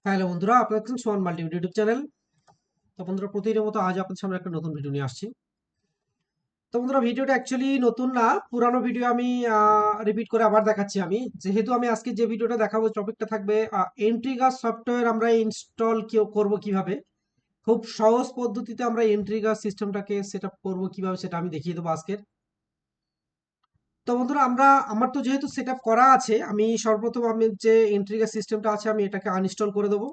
Hello বন্ধুরা, আপনারা দেখছেন সোহান মাল্টিমিডিয়া ইউটিউব চ্যানেল। তো বন্ধুরা, প্রতিদিনের মতো আজ আপনাদের সামনে একটা নতুন ভিডিও নিয়ে আসছি। তো বন্ধুরা, ভিডিওটা অ্যাকচুয়ালি নতুন না, পুরানো ভিডিও আমি রিপিট করে আবার দেখাচ্ছি। আমি যেহেতু আমি আজকে যে ভিডিওটা দেখাবো টপিকটা থাকবে এন্ট্রিগাস সফটওয়্যার আমরা ইনস্টল করবো কিভাবে, খুব সহজ পদ্ধতিতে আমরা এন্ট্রিগাস সিস্টেমটাকে সেট আপ করবো কিভাবে সেটা আমি দেখিয়ে দেবো আজকের। তো বন্ধুরা, আমার তো যেহেতু সেট আপ করা আছে, আমি সর্বপ্রথম আমি যে এন্ট্রিগাস সিস্টেমটা আছে আমি এটাকে আনইনস্টল করে দেবো।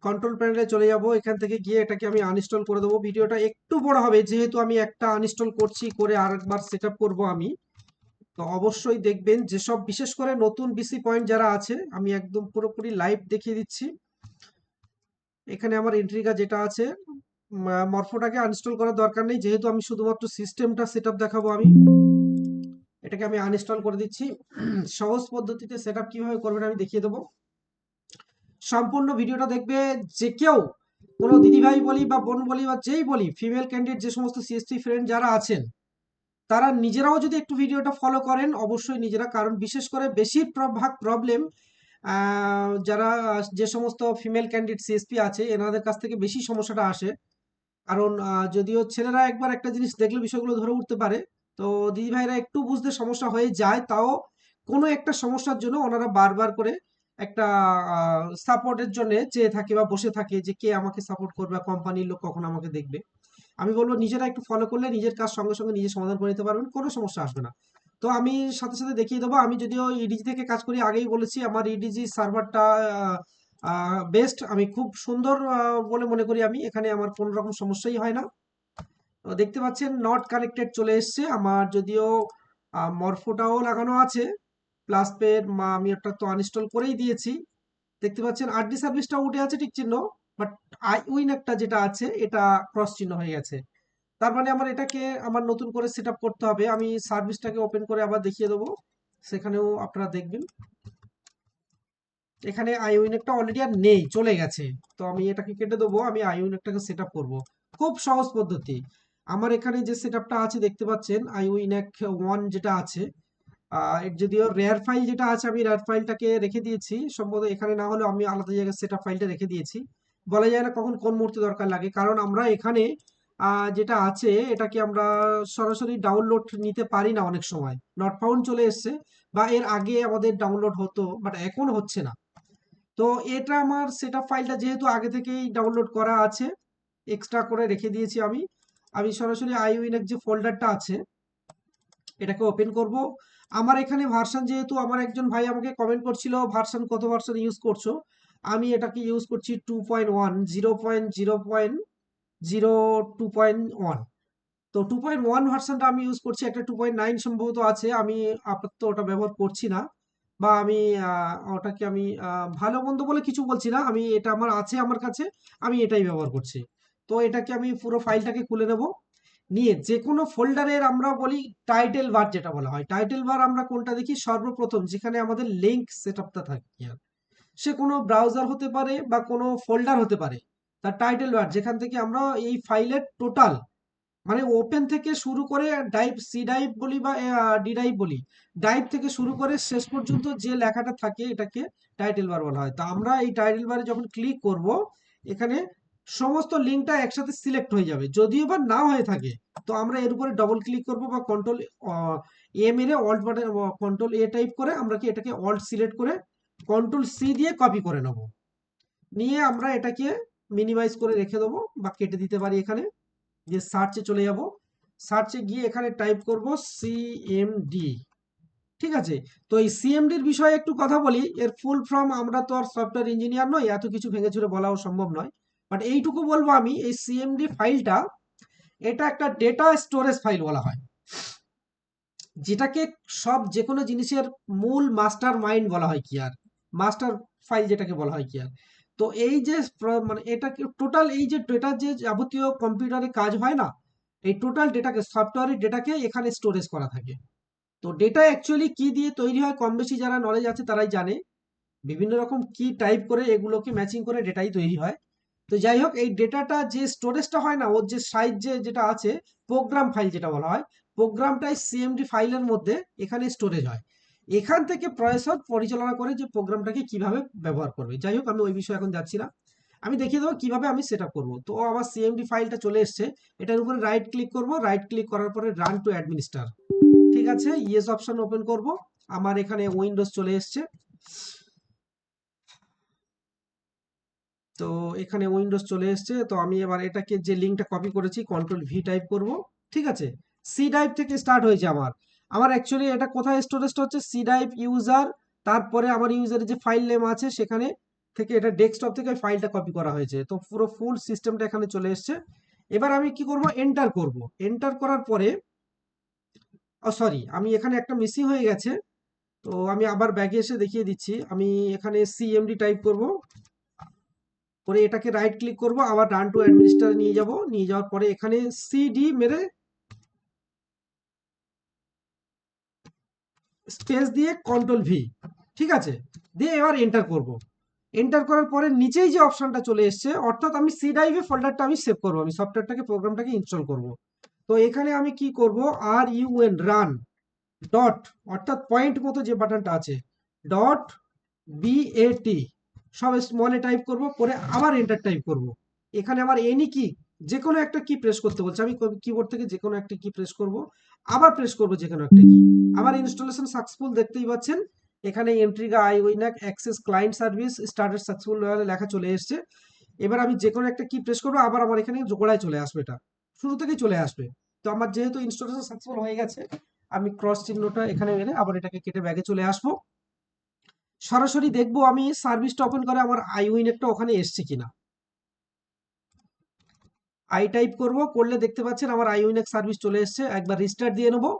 কন্ট্রোল প্যানেলে চলে যাব, এখান থেকে গিয়ে এটাকে আমি আনইনস্টল করে দেবো। ভিডিওটা একটু বড় হবে যেহেতু আমি একটা আনইনস্টল করছি, করে আরেকবার সেট আপ করবো আমি। তো অবশ্যই দেখবেন, যেসব বিশেষ করে নতুন বিসি পয়েন্ট যারা আছে, আমি একদম পুরোপুরি লাইভ দেখিয়ে দিচ্ছি। এখানে আমার ইন্ট্রিগা যেটা আছে, মরফোটাকে আনইনস্টল করার দরকার নেই, যেহেতু আমি শুধুমাত্র সিস্টেমটা সেট আপ দেখাবো। আমি এটাকে আমি আনইনস্টল করে দিচ্ছি। সহজ পদ্ধতিতে সেট আপ কিভাবে করবেন আমি দেখিয়ে দেবো। সম্পূর্ণ ভিডিওটা দেখবে যে কেউ, কোনো দিদিভাই বলি বা বোন বলি বা যেই বলি, ফিমেল ক্যান্ডিডেট যে সমস্ত সিএসটি ফ্রেন্ড যারা আছেন, তারা নিজেরাও যদি একটু ভিডিওটা ফলো করেন, অবশ্যই নিজেরা, কারণ বিশেষ করে বেশিরভাগ প্রবলেম যারা যে সমস্ত ফিমেল ক্যান্ডিডেট সিএসপি আছে এনাদের কাছ থেকে বেশি সমস্যাটা আসে। কারণ যদিও ছেলেরা একবার একটা জিনিস দেখলে বিষয়গুলো ধরে উঠতে পারে, তো দিদিভাইরা একটু বুঝতে সমস্যা হয়ে যায়, তাও কোনো একটা সমস্যার জন্য ওনারা বারবার করে একটা সাপোর্টের জন্য চেয়ে থাকে বা বসে থাকে যে কে আমাকে সাপোর্ট করবে, কোম্পানির লোক কখন আমাকে দেখবে। আমি বলবো নিজেরা একটু ফলো করলে নিজের কাজ সঙ্গে সঙ্গে নিজে সমাধান করে নিতে পারবেন, কোনো সমস্যা আসবে না। তো আমি সাথে সাথে দেখিয়ে দেবো। আমি যদিও ইডিজি থেকে কাজ করি, আগেই বলেছি আমার ইডিজি সার্ভারটা বেস্ট, আমি খুব সুন্দর বলে মনে করি। আমি এখানে আমার কোনো রকম সমস্যাই হয় না। তো দেখতে পাচ্ছেন নট কানেক্টেড চলে এসছে আমার, যদিও মরফোটাও লাগানো আছে প্লাস পের, আমি একটা তো আনইনস্টল করেই দিয়েছি। দেখতে পাচ্ছেন আরডি সার্ভিসটা উঠে আছে ঠিক চিহ্ন, বাট আই উইন একটা যেটা আছে এটা ক্রস চিহ্ন হয়ে গেছে। তার মানে আমার এটাকে আমার নতুন করে সেট আপ করতে হবে। আমি সার্ভিসটাকে ওপেন করে আবার দেখিয়ে দেবো, সেখানেও আপনারা দেখবেন এখানে আইউইনেকটা অলরেডি আর নেই, চলে গেছে। তো আমি এটাকে কেটে দেবো, আমি আইউইনেকটাকে সেট আপ করবো। খুব সহজ পদ্ধতি। আমার এখানে যে সেট আপটা আছে দেখতে পাচ্ছেন আইউইনেক 1 যেটা আছে, এর যদিও রেয়ার ফাইল যেটা আছে, আমি রেয়ার ফাইলটাকে রেখে দিয়েছি সম্ভবত, এখানে না হলেও আমি আলাদা জায়গায় সেট আপ ফাইলটা রেখে দিয়েছি। বলা যায় না কখন কোন মুহূর্তে দরকার লাগে, কারণ আমরা এখানে যেটা আছে এটাকে আমরা সরাসরি ডাউনলোড নিতে পারি না, অনেক সময় নট ফাউন্ড চলে এসছে, বা এর আগে আমাদের ডাউনলোড হতো বাট এখন হচ্ছে না। তো এটা আমার সেটআপ ফাইলটা যেহেতু আগে থেকেই ডাউনলোড করা আছে, এক্সট্রা করে রেখে দিয়েছি আমি। আমি সরাসরি আইউইনের যে ফোল্ডারটা আছে এটাকে ওপেন করব। আমার এখানে ভার্সন, যেহেতু আমার একজন ভাই আমাকে কমেন্ট করছিল ভার্সন কত ভার্সন ইউজ করছো, আমি এটাকে ইউজ করছি 2.1, 0.0.02.1। তো 2.1 ভার্সনটা আমি ইউজ করছি, একটা 2.9 সম্ভবত আছে, আমি আপাতত ওটা ব্যবহার করছি না। বা আমি ওটাকে আমি ভালো মন্দ বলে কিছু বলছি না, আমি এটা আমার আছে আমার কাছে, আমি এটাই ব্যবহার করছি। তো এটাকে আমি পুরো ফাইলটাকে খুলে নেব, নিয়ে যে কোনো ফোল্ডারের আমরা বলি টাইটেল বার, যেটা বলা হয় টাইটেল বার, আমরা কোনটা দেখি সর্বপ্রথম যেখানে আমাদের লিঙ্ক সেটআপটা থাকে। সে কোনো ব্রাউজার হতে পারে বা কোনো ফোল্ডার হতে পারে, তার টাইটেল বার যেখান থেকে আমরা এই ফাইলের টোটাল, মানে ওপেন থেকে শুরু করে ডাইভ, সি ডাইভ বলি বা ডি ডাইভ বলি, ডাইভ থেকে শুরু করে শেষ পর্যন্ত যে লেখাটা থাকে এটাকে টাইটেল বার বলা হয়। তো আমরা এই টাইটেল বারে যখন ক্লিক করব, এখানে সমস্ত লিঙ্কটা একসাথে সিলেক্ট হয়ে যাবে, যদিও বা না হয়ে থাকে। তো আমরা এর উপরে ডবল ক্লিক করব বা কন্ট্রোল এ মেরে অল্ট বাটন, কন্ট্রোল এ টাইপ করে আমরা কি এটাকে অল্ট সিলেক্ট করে কন্ট্রোল সি দিয়ে কপি করে নেব, নিয়ে আমরা এটাকে মিনিমাইজ করে রেখে দেবো বা কেটে দিতে পারি। এখানে যে সার্চে চলে যাব, সার্চে গিয়ে এখানে টাইপ করব সিএমডি। ঠিক আছে। তো এই সিএমডির বিষয়ে একটু কথা বলি, এর ফুল ফর্ম, আমরা তো আর সফটওয়্যার ইঞ্জিনিয়ার নই, এত কিছু ভেঙে চুরে বলাও সম্ভব নয়, বাট এইটুকু বলবো আমি, এই সিএমডি ফাইলটা, এটা একটা ডেটা স্টোরেজ ফাইল বলা হয়, যেটাকে সব যে কোনো জিনিসের মূল মাস্টার মাইন্ড বলা হয় কি আর, মাস্টার ফাইল যেটাকে বলা হয় কি আর। তো এই যে মানে এটাকে টোটাল, এই যে ডেটা যে যাবতীয় কম্পিউটারে কাজ হয় না, এই টোটাল ডেটাকে, সফটওয়্যারের ডেটাকে এখানে স্টোরেজ করা থাকে। তো ডেটা অ্যাকচুয়ালি কি দিয়ে তৈরি হয়, কম বেশি যারা নলেজ আছে তারাই জানে, বিভিন্ন রকম কি টাইপ করে এগুলোকে ম্যাচিং করে ডেটাই তৈরি হয়। তো যাই হোক, এই ডেটাটা যে স্টোরেজটা হয় না, ওর যে সাইজ যেটা আছে, প্রোগ্রাম ফাইল যেটা বলা হয়, প্রোগ্রামটাই সিএমডি ফাইলের মধ্যে এখানে স্টোরেজ হয়। এখান থেকে প্রসেসর পরিচালনা করে যে প্রোগ্রামটাকে কিভাবে ব্যবহার করবে। যাই হোক, আমি ওই বিষয়ে এখন যাচ্ছি না, আমি দেখিয়ে দেবো কিভাবে আমি সেট আপ করবো। তো আমার সিএমডি ফাইলটা চলে এসছে, এটার উপরে রাইট ক্লিক করব, রাইট ক্লিক করার পরে রান টু অ্যাডমিনিস্টার, ঠিক আছে, ইয়েস অপশন ওপেন করব। আমার এখানে উইন্ডোজ চলে এসছে, তো এখানে উইন্ডোজ চলে এসছে। তো আমি এবার এটাকে যে লিঙ্কটা কপি করেছি কন্ট্রোল ভি টাইপ করব, ঠিক আছে। সি ড্রাইভ থেকে স্টার্ট হয়েছে আমার, অ্যাকচুয়ালি এটা কোথায় স্টোরেজটা হচ্ছে, সি ড্রাইভ ইউজার, তারপরে আমার ইউজারের যে ফাইল নেম আছে সেখানে থেকে এটা ডেস্কটপ থেকে ফাইলটা কপি করা হয়েছে। তো পুরো ফুল সিস্টেমটা এখানে চলে এসছে। এবার আমি কি করব, এন্টার করব। এন্টার করার পরে, ও সরি, আমি এখানে একটা মিসিং হয়ে গেছে, তো আমি আবার ব্যাগে এসে দেখিয়ে দিচ্ছি। আমি এখানে সিএমডি টাইপ করব, করে এটাকে রাইট ক্লিক করব, আবার রান টু অ্যাডমিনিস্ট্রেটর নিয়ে যাব, নিয়ে যাওয়ার পরে এখানে সিডি মেরে স্পেস দিয়ে কন্ট্রোল ভি, ঠিক আছে, দিয়ে এবার এন্টার করব। এন্টার করার পরে নিচেই যে অপশনটা চলে এসছে, অর্থাৎ আমি সি ড্রাইভে ফোল্ডারটা আমি সেভ করব, আমি সফটওয়্যারটাকে প্রোগ্রামটাকে ইনস্টল করব। তো এখানে আমি কি করব, আর ইউএন রান ডট, অর্থাৎ পয়েন্ট মতো যে বাটনটা আছে, ডট বিএটি সব স্মলে টাইপ করব, করে আবার এন্টার টাইপ করব। এখানে আমার এনি কি, যে কোনো একটা কি প্রেস করতে বলছে, আমি কিবোর্ড থেকে যে কোনো একটা কি প্রেস করব, আবার প্রেস করব যে কোনো একটা কি। আমার ইনস্টলেশন সাকসেসফুল দেখতেই পাচ্ছেন, এখানে এন্ট্রিগা আই উইনাক access client service started successful লেখা চলে এসছে। এবার আমি যে কোনো একটা কি প্রেস করবো, আবার আমার এখানে গোড়ায় চলে আসবে, এটা শুরু থেকেই চলে আসবে। তো আমার যেহেতু ইনস্টলেশন সাকসেসফুল হয়ে গেছে, আমি ক্রস চিহ্নটা এখানে এনে আবার এটাকে কেটে ব্যাগে চলে আসবো। সরাসরি দেখবো আমি সার্ভিসটা ওপেন করে আমার আইউইনেকটা ওখানে এসছে কিনা। আই টাইপ করব, করলে দেখতে পাচ্ছেন আমার আইউইনেক সার্ভিস চলে এসছে। একবার রিস্টার্ট দিয়ে নেবো,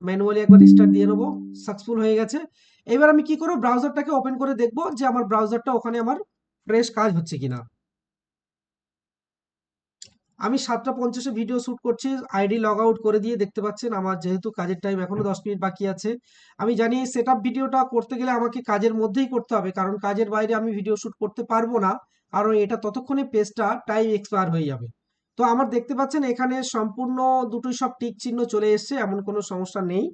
ম্যানুয়ালি একবার রিস্টার্ট দিয়ে নেবো, সাকসেসফুল হয়ে গেছে। এবার আমি কি করবো, ব্রাউজারটাকে ওপেন করে দেখবো যে আমার ব্রাউজারটা ওখানে আমার ফ্রেশ কাজ হচ্ছে কিনা। আমি 7:50 ভিডিও শ্যুট করছি, আইডি লগ আউট করে দিয়ে দেখতে পাচ্ছেন আমার যেহেতু কাজের টাইম এখনো 10 মিনিট বাকি আছে। আমি জানি সেট আপ ভিডিওটা করতে গেলে আমাকে কাজের মধ্যেই করতে হবে, কারণ কাজের বাইরে আমি ভিডিও শ্যুট করতে পারবো না, কারণ এটা ততক্ষণে পেজটা টাইম এক্সপায়ার হয়ে যাবে। তো আমার দেখতে পাচ্ছেন এখানে সম্পূর্ণ দুটোই সব টিক চিহ্ন চলে এসছে, এমন কোনো সমস্যা নেই,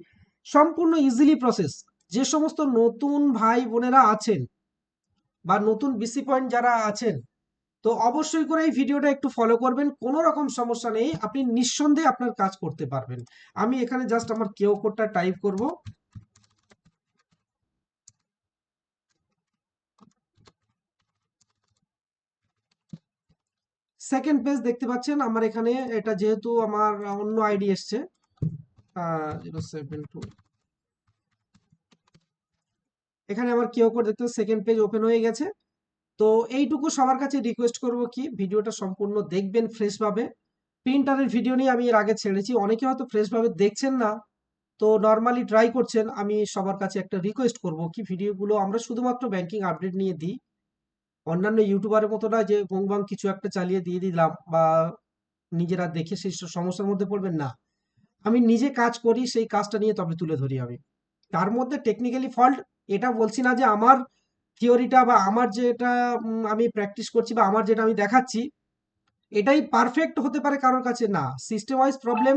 সম্পূর্ণ ইজিলি প্রসেস। যে সমস্ত নতুন ভাই বোনেরা আছেন বা নতুন বিসি পয়েন্ট যারা আছেন, তো অবশ্যই করে এই ভিডিওটা একটু ফলো করবেন, কোনো রকম সমস্যা নেই, আপনি নিঃসন্দেহে আপনার কাজ করতে পারবেন। আমি এখানে জাস্ট আমার কেও কোডটা টাইপ করব, সেকেন্ড পেজ দেখতে পাচ্ছেন আমার এখানে, এটা যেহেতু আমার অন্য আইডি এসছে 072, এখানে আমার কেও কোড দেখতে সেকেন্ড পেজ ওপেন হয়ে গেছে। তো এইটুকু সবার কাছে রিকোয়েস্ট করব কি, ভিডিওটা সম্পূর্ণ দেখবেন ফ্রেশ ভাবে। প্রিন্টারের ভিডিও নিয়ে আমি এর আগে ছেড়েছি, অনেকে হয়তো ফ্রেশ ভাবে দেখছেন না, তো নর্মালি ট্রাই করছেন। আমি সবার কাছে একটা রিকোয়েস্ট করব কি, ভিডিওগুলো আমরা শুধুমাত্র ব্যাংকিং আপডেট নিয়ে দিই, অন্যান্য ইউটিউবারের মতো না যে বং বাং কিছু একটা চালিয়ে দিয়ে দিলাম বা নিজেরা দেখে সেই সমস্যার মধ্যে পড়বেন না। আমি নিজে কাজ করি, সেই কাজটা নিয়ে তবে তুলে ধরি আমি। তার মধ্যে টেকনিক্যালি ফল্ট, এটা বলছি না যে আমার থিওরিটা বা আমার যেটা আমি প্র্যাকটিস করছি বা আমার যেটা আমি দেখাচ্ছি এটাই পারফেক্ট হতে পারে কারোর কাছে, না, সিস্টেম ওয়াইজ প্রবলেম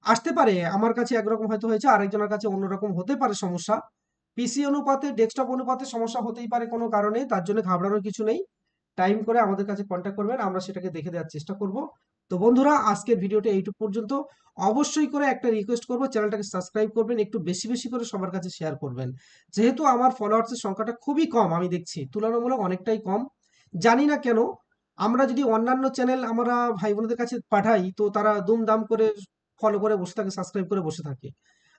আসতে পারে। আমার কাছে একরকম হয়তো হয়েছে, আরেকজনের কাছে অন্যরকম হতে পারে সমস্যা। পিসি অনুপাতে ডেস্কটপ অনুপাতে সমস্যা হতেই পারে কোনো কারণে, তার জন্য ঘাবড়ানোর কিছু নেই। টাইম করে আমাদের কাছে কন্ট্যাক্ট করবেন, আমরা সেটাকে দেখে দেওয়ার চেষ্টা করব। তো বন্ধুরা, আজকের ভিডিওটা এইটুকু পর্যন্ত। অবশ্যই করে একটা রিকোয়েস্ট করব, চ্যানেলটাকে সাবস্ক্রাইব করবেন, একটু বেশি বেশি করে সবার কাছে শেয়ার করবেন। যেহেতু আমার ফলোয়ার্সের সংখ্যাটা খুবই কম, আমি দেখছি তুলনামূলক অনেকটাই কম, জানি না কেন। আমরা যদি অন্যান্য চ্যানেল আমরা ভাই বোনদের কাছে পাঠাই, তো তারা দুমদাম করে ফলো করে বসে থাকে, সাবস্ক্রাইব করে বসে থাকে।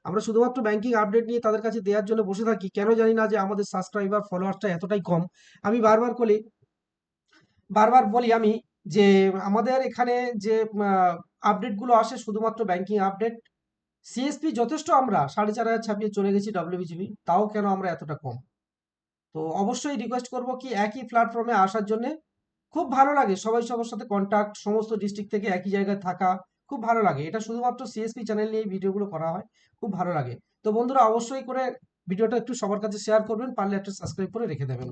আমরা শুধুমাত্র ব্যাংকিং আপডেট নিয়ে তাদের কাছে দেওয়ার জন্য বসে থাকি, কেন জানি না যে আমাদের সাবস্ক্রাইবার ফলোয়ার্সটা এতটাই কম। আমি বারবার বলি আমি যে আমাদের এখানে যে আপডেটগুলো আসে শুধুমাত্র ব্যাংকিং আপডেট, সিএসপি যথেষ্ট, আমরা 4,500 ছাপিয়ে চলে গেছি ডব্লিউবিজিবি, তাও কেন আমরা এতটা কম। তো অবশ্যই রিকোয়েস্ট করব কি একই প্ল্যাটফর্মে আসার জন্য। খুব ভালো লাগে সবাই সবার সাথে কন্টাক্ট, সমস্ত ডিস্ট্রিক্ট থেকে একই জায়গায় থাকা, খুব ভালো লাগে। এটা শুধুমাত্র সিএসপি চ্যানেল নিয়ে এই ভিডিওগুলো করা হয়, খুব ভালো লাগে। তো বন্ধুরা, অবশ্যই করে ভিডিওটা একটু সবার কাছে শেয়ার করবেন, পারলে একটা সাবস্ক্রাইব করে রেখে দেবেন।